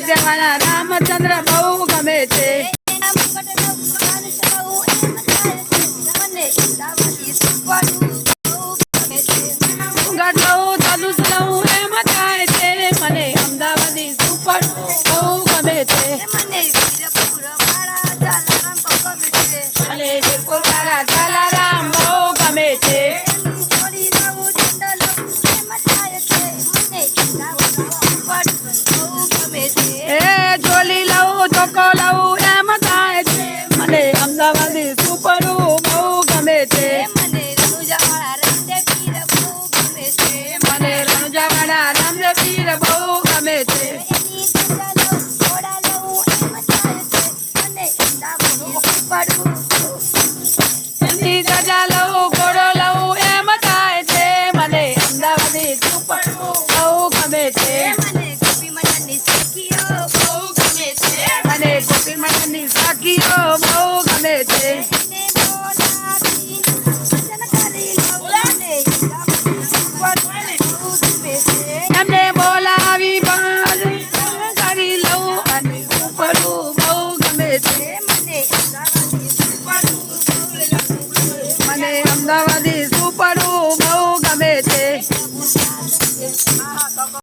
અયોધ્યાવાળા રામચંદ્ર બહુ ગમે છે. ઘૂંઘટ લઉં ધનુષ લઉં એમ થાય છે મને અમદાવાદી સુપર બહુ ગમે છે. મને વીરપુર વાળા જલારામ બહુ ગમે છે. એ ચોલી લઉં ચોકો લઉં એમ થાય છે મને અમદાવાદી સુપર બહુ ગમે છે. મને રણુજાવાળા રામદેવ પીર બહુ ગમે છે. એની ધજા લઉં ઘોડો લઉં એમ થાય છે મને અમદાવાદી સુપર બહુ ગમે છે. મને ગોપી મટનની સાકીઓ બહુ ગમે છે. એમને બોલાવી કરી લઉં અને સુપર બહુ ગમે છે. મને અમદાવાદી